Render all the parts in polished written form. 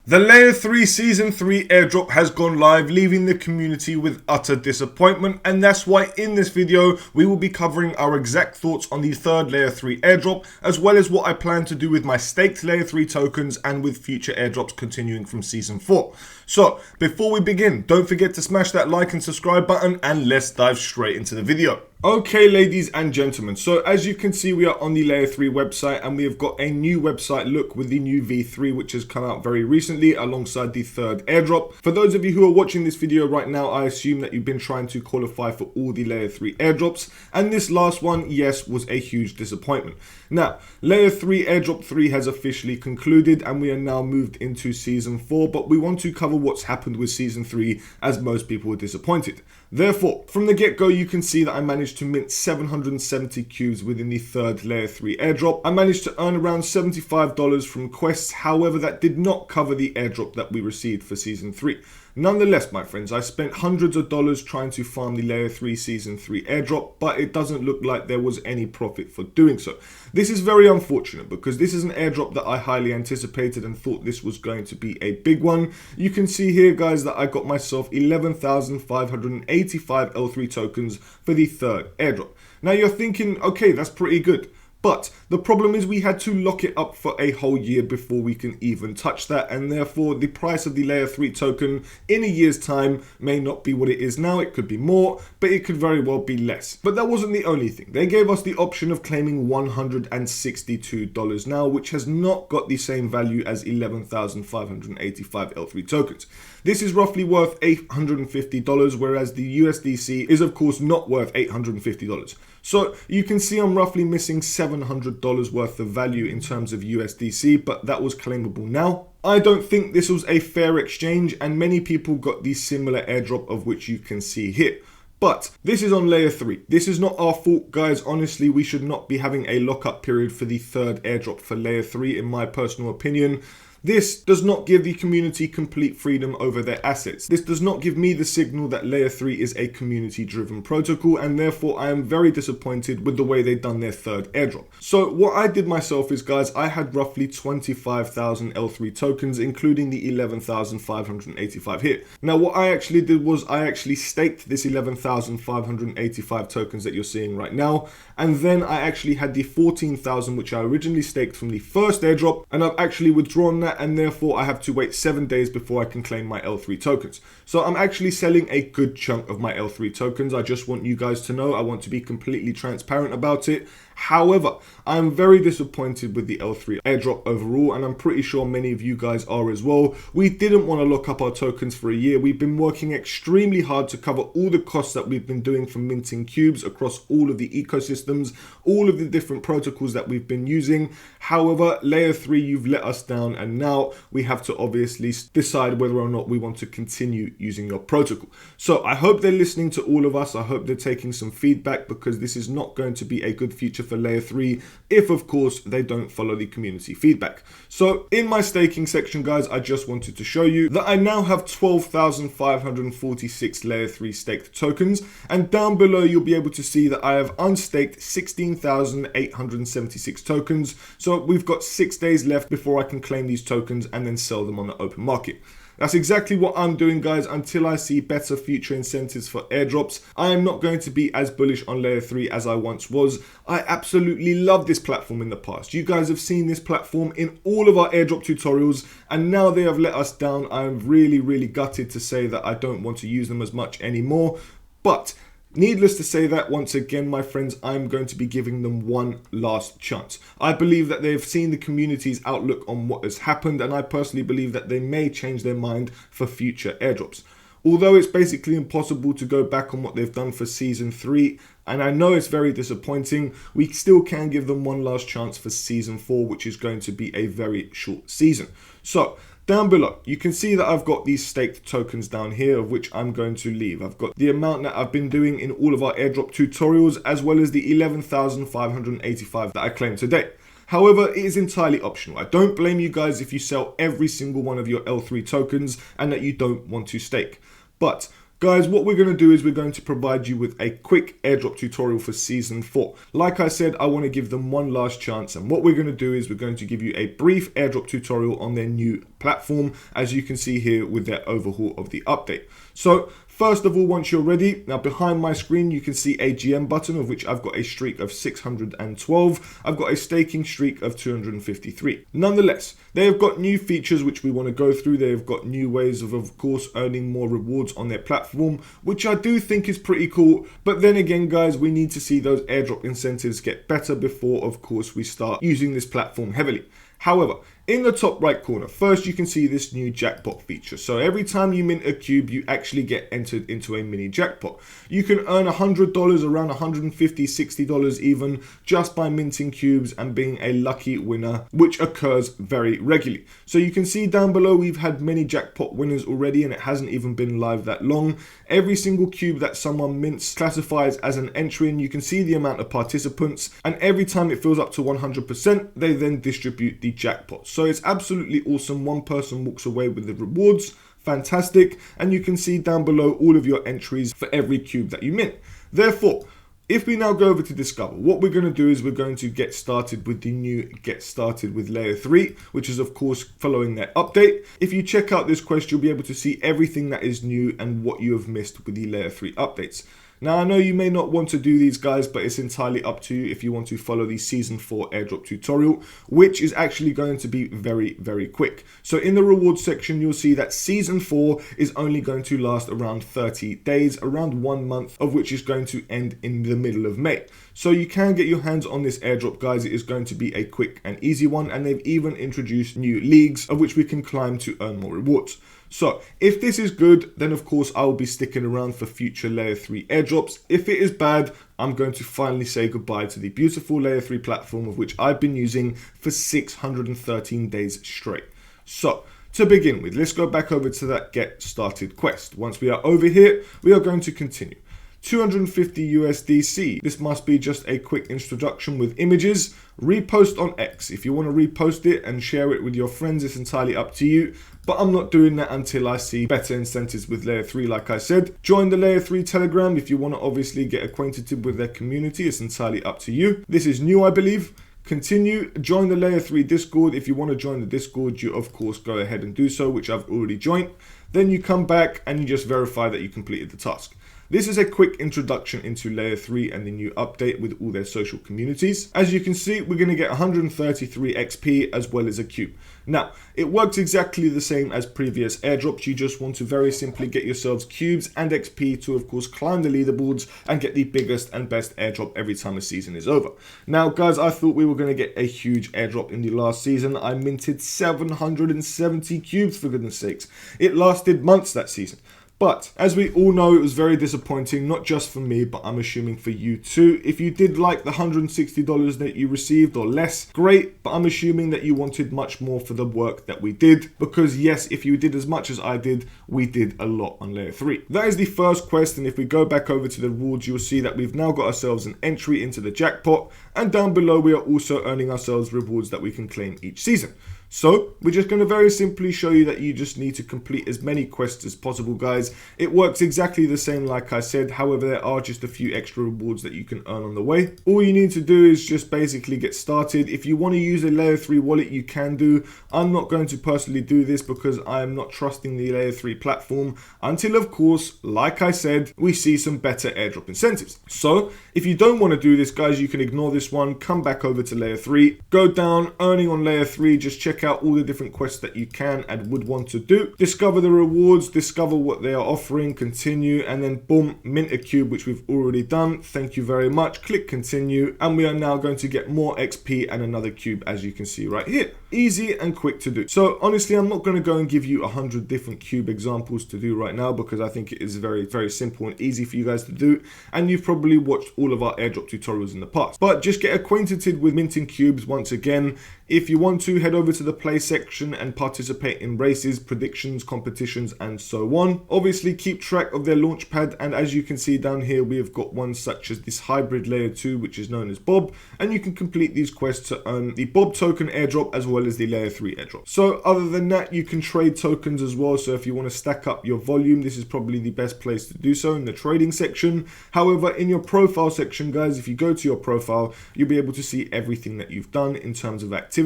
The Layer 3 Season 3 airdrop has gone live, leaving the community with utter disappointment, and that's why in this video we will be covering our exact thoughts on the third Layer 3 airdrop, as well as what I plan to do with my staked Layer 3 tokens and with future airdrops continuing from Season 4. So, before we begin, don't forget to smash that like and subscribe button, and let's dive straight into the video. Okay, ladies and gentlemen, so as you can see, we are on the Layer 3 website, and we have got a new website look with the new V3, which has come out very recently alongside the third airdrop. For those of you who are watching this video right now, I assume that you've been trying to qualify for all the Layer 3 airdrops, and this last one, yes, was a huge disappointment. Now, Layer 3 airdrop 3 has officially concluded, and we are now moved into Season 4, but we want to cover what's happened with Season 3, as most people were disappointed. Therefore, from the get-go, you can see that I managed to mint 770 cubes within the third Layer 3 airdrop. I managed to earn around $75 from quests, however, that did not cover the airdrop that we received for Season 3. Nonetheless, my friends, I spent hundreds of dollars trying to farm the Layer 3 Season 3 airdrop, but it doesn't look like there was any profit for doing so. This is very unfortunate because this is an airdrop that I highly anticipated and thought this was going to be a big one. You can see here, guys, that I got myself 11,585 L3 tokens for the third airdrop. Now you're thinking, okay, that's pretty good. But the problem is we had to lock it up for a whole year before we can even touch that, and therefore the price of the Layer 3 token in a year's time may not be what it is now. It could be more, but it could very well be less. But that wasn't the only thing. They gave us the option of claiming $162 now, which has not got the same value as 11,585 L3 tokens. This is roughly worth $850, whereas the USDC is of course not worth $850. So you can see I'm roughly missing $700 worth of value in terms of USDC, but that was claimable now. I don't think this was a fair exchange, and many people got the similar airdrop of which you can see here. But this is on Layer 3. This is not our fault, guys. Honestly, we should not be having a lockup period for the third airdrop for Layer 3, in my personal opinion. This does not give the community complete freedom over their assets. This does not give me the signal that Layer 3 is a community-driven protocol, and therefore I am very disappointed with the way they've done their third airdrop. So what I did myself is, guys, I had roughly 25,000 L3 tokens, including the 11,585 here. Now what I actually did was I actually staked this 11,585 tokens that you're seeing right now, and then I actually had the 14,000 which I originally staked from the first airdrop, and I've actually withdrawn that, and therefore I have to wait 7 days before I can claim my L3 tokens. So I'm actually selling a good chunk of my L3 tokens. I just want you guys to know, I want to be completely transparent about it. However, I'm very disappointed with the L3 airdrop overall, and I'm pretty sure many of you guys are as well. We didn't want to lock up our tokens for a year. We've been working extremely hard to cover all the costs that we've been doing for minting cubes across all of the ecosystems, all of the different protocols that we've been using. However, Layer 3, you've let us down, and now we have to obviously decide whether or not we want to continue using your protocol. So I hope they're listening to all of us. I hope they're taking some feedback, because this is not going to be a good future for Layer 3 if, of course, they don't follow the community feedback. So in my staking section, guys, I just wanted to show you that I now have 12,546 Layer 3 staked tokens, and down below you'll be able to see that I have unstaked 16,876 tokens. So we've got 6 days left before I can claim these tokens and then sell them on the open market. That's exactly what I'm doing, guys, until I see better future incentives for airdrops. I am not going to be as bullish on Layer 3 as I once was. I absolutely love this platform in the past. You guys have seen this platform in all of our airdrop tutorials, and now they have let us down. I'm really gutted to say that I don't want to use them as much anymore. But needless to say that, once again, my friends, I'm going to be giving them one last chance. I believe that they've seen the community's outlook on what has happened, and I personally believe that they may change their mind for future airdrops. Although it's basically impossible to go back on what they've done for Season 3, and I know it's very disappointing, we still can give them one last chance for Season 4, which is going to be a very short season. So down below, you can see that I've got these staked tokens down here, of which I'm going to leave. I've got the amount that I've been doing in all of our airdrop tutorials, as well as the 11,585 that I claim today. However, it is entirely optional. I don't blame you guys if you sell every single one of your L3 tokens and that you don't want to stake. But Guys, what we're going to do is we're going to provide you with a quick airdrop tutorial for season 4. Like I said, I want to give them one last chance, and what we're going to do is we're going to give you a brief airdrop tutorial on their new platform, as you can see here with their overhaul of the update. So first of all, once you're ready, now behind my screen you can see a GM button, of which I've got a streak of 612. I've got a staking streak of 253. Nonetheless, they have got new features which we want to go through. They've got new ways of course, earning more rewards on their platform, which I do think is pretty cool. But then again, guys, we need to see those airdrop incentives get better before, of course, we start using this platform heavily. However, in the top right corner, first you can see this new jackpot feature. So every time you mint a cube, you actually get entered into a mini jackpot. You can earn $100, around $150, $60 even, just by minting cubes and being a lucky winner, which occurs very regularly. So you can see down below, we've had many jackpot winners already, and it hasn't even been live that long. Every single cube that someone mints classifies as an entry, and you can see the amount of participants, and every time it fills up to 100%, they then distribute the jackpot. So it's absolutely awesome. One person walks away with the rewards. Fantastic. And you can see down below all of your entries for every cube that you mint. Therefore, if we now go over to Discover, what we're going to do is we're going to get started with the new Get Started with Layer 3, which is of course following their update. If you check out this quest, you'll be able to see everything that is new and what you have missed with the Layer 3 updates. Now, I know you may not want to do these, guys, but it's entirely up to you if you want to follow the Season 4 airdrop tutorial, which is actually going to be very, very quick. So in the rewards section, you'll see that Season 4 is only going to last around 30 days, around 1 month, of which is going to end in the middle of May. So you can get your hands on this airdrop, guys. It is going to be a quick and easy one, and they've even introduced new leagues of which we can climb to earn more rewards. So if this is good, then of course I will be sticking around for future Layer 3 airdrops. If it is bad, I'm going to finally say goodbye to the beautiful Layer 3 platform, of which I've been using for 613 days straight. So to begin with, let's go back over to that Get Started quest. Once we are over here, we are going to continue. 250 USDC. This must be just a quick introduction with images. Repost on X. If you want to repost it and share it with your friends, it's entirely up to you. But I'm not doing that until I see better incentives with Layer 3, like I said. Join the Layer 3 Telegram if you want to obviously get acquainted with their community. It's entirely up to you. This is new, I believe. Continue. Join the Layer 3 Discord. If you want to join the Discord, you of course go ahead and do so, which I've already joined. Then you come back and you just verify that you completed the task. This is a quick introduction into Layer 3 and the new update with all their social communities. As you can see, we're going to get 133 XP as well as a cube. Now, it works exactly the same as previous airdrops. You just want to very simply get yourselves cubes and XP to, of course, climb the leaderboards and get the biggest and best airdrop every time the season is over. Now, guys, I thought we were going to get a huge airdrop in the last season. I minted 770 cubes, for goodness sakes. It lasted months that season. But as we all know, it was very disappointing, not just for me, but I'm assuming for you too. If you did like the $160 that you received or less, great, but I'm assuming that you wanted much more for the work that we did, because yes, if you did as much as I did, we did a lot on Layer 3. That is the first quest, and if we go back over to the rewards, you'll see that we've now got ourselves an entry into the jackpot, and down below we are also earning ourselves rewards that we can claim each season. So we're just going to very simply show you that you just need to complete as many quests as possible, guys. It works exactly the same like I said. However, there are just a few extra rewards that you can earn on the way. All you need to do is just basically get started. If you want to use a Layer 3 wallet, you can do. I'm not going to personally do this because I am not trusting the Layer 3 platform until, of course, like I said, we see some better airdrop incentives. So if you don't want to do this, guys, you can ignore this one. Come back over to Layer 3. Go down, earning on Layer 3. Just check out all the different quests that you can and would want to do. Discover the rewards, discover what they are offering, continue, and then boom, mint a cube, which we've already done. Thank you very much. Click continue, and we are now going to get more XP and another cube, as you can see right here. Easy and quick to do. So honestly, I'm not going to go and give you 100 different cube examples to do right now, because I think it is very, very simple and easy for you guys to do, and you've probably watched all of our airdrop tutorials in the past. But just get acquainted with minting cubes once again. If you want to, head over to the play section and participate in races, predictions, competitions, and so on. Obviously, keep track of their launchpad, and as you can see down here, we have got ones such as this hybrid layer 2, which is known as Bob, and you can complete these quests to earn the Bob token airdrop as well as the layer 3 airdrop. So other than that, you can trade tokens as well. So if you want to stack up your volume, this is probably the best place to do so, in the trading section. However, in your profile section, guys, if you go to your profile, you'll be able to see everything that you've done in terms of activity,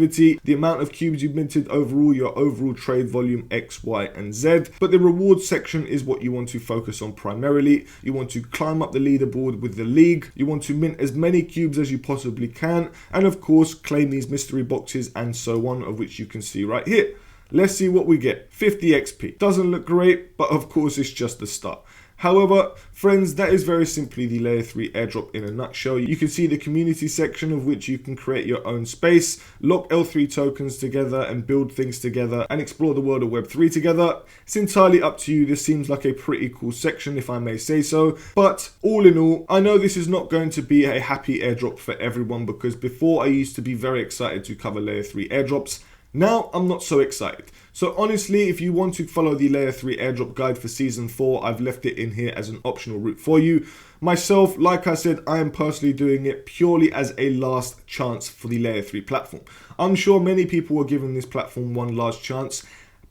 the amount of cubes you've minted overall, your overall trade volume X, Y, and Z. But the rewards section is what you want to focus on primarily. You want to climb up the leaderboard with the league. You want to mint as many cubes as you possibly can, and of course claim these mystery boxes and so on, of which you can see right here. Let's see what we get. 50 XP. Doesn't look great, but of course it's just the start. However, friends, that is very simply the layer 3 airdrop in a nutshell. You can see the community section, of which you can create your own space, lock L3 tokens together and build things together and explore the world of Web3 together. It's entirely up to you. This seems like a pretty cool section, if I may say so. But all in all, I know this is not going to be a happy airdrop for everyone, because before I used to be very excited to cover layer 3 airdrops. Now I'm not so excited. So honestly, if you want to follow the layer 3 airdrop guide for season 4, I've left it in here as an optional route for you. Myself, like I said, I am personally doing it purely as a last chance for the layer 3 platform. I'm sure many people were giving this platform one last chance,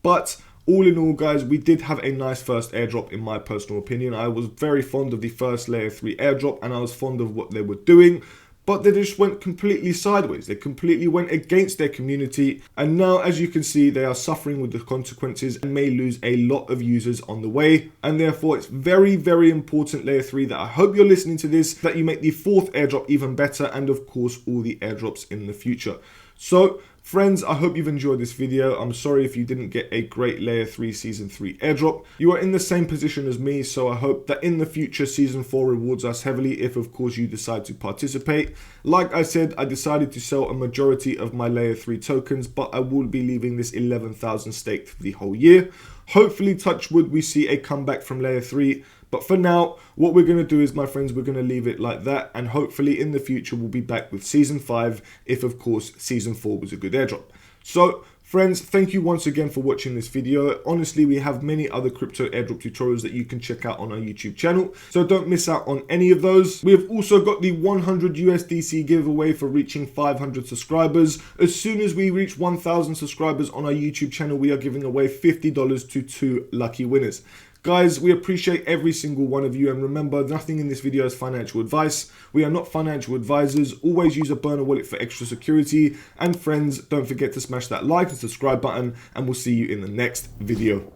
but all in all, guys, we did have a nice first airdrop in my personal opinion. I was very fond of the first layer 3 airdrop, and I was fond of what they were doing. But they just went completely sideways. They completely went against their community. And now, as you can see, they are suffering with the consequences and may lose a lot of users on the way. And therefore, it's very, very important, Layer 3, that I hope you're listening to this, that you make the 4th airdrop even better, and of course, all the airdrops in the future. So, friends, I hope you've enjoyed this video. I'm sorry if you didn't get a great Layer 3 Season 3 airdrop. You are in the same position as me, so I hope that in the future Season 4 rewards us heavily if, of course, you decide to participate. Like I said, I decided to sell a majority of my Layer 3 tokens, but I will be leaving this 11,000 staked for the whole year. Hopefully, touch wood, we see a comeback from Layer 3. But for now, what we're going to do is, my friends, we're going to leave it like that. And hopefully in the future, we'll be back with Season 5 if, of course, Season 4 was a good airdrop. So, friends, thank you once again for watching this video. Honestly, we have many other crypto airdrop tutorials that you can check out on our YouTube channel. So don't miss out on any of those. We have also got the 100 USDC giveaway for reaching 500 subscribers. As soon as we reach 1,000 subscribers on our YouTube channel, we are giving away $50 to 2 lucky winners. Guys, we appreciate every single one of you, and remember, nothing in this video is financial advice. We are not financial advisors. Always use a burner wallet for extra security. And friends, don't forget to smash that like and subscribe button, and we'll see you in the next video.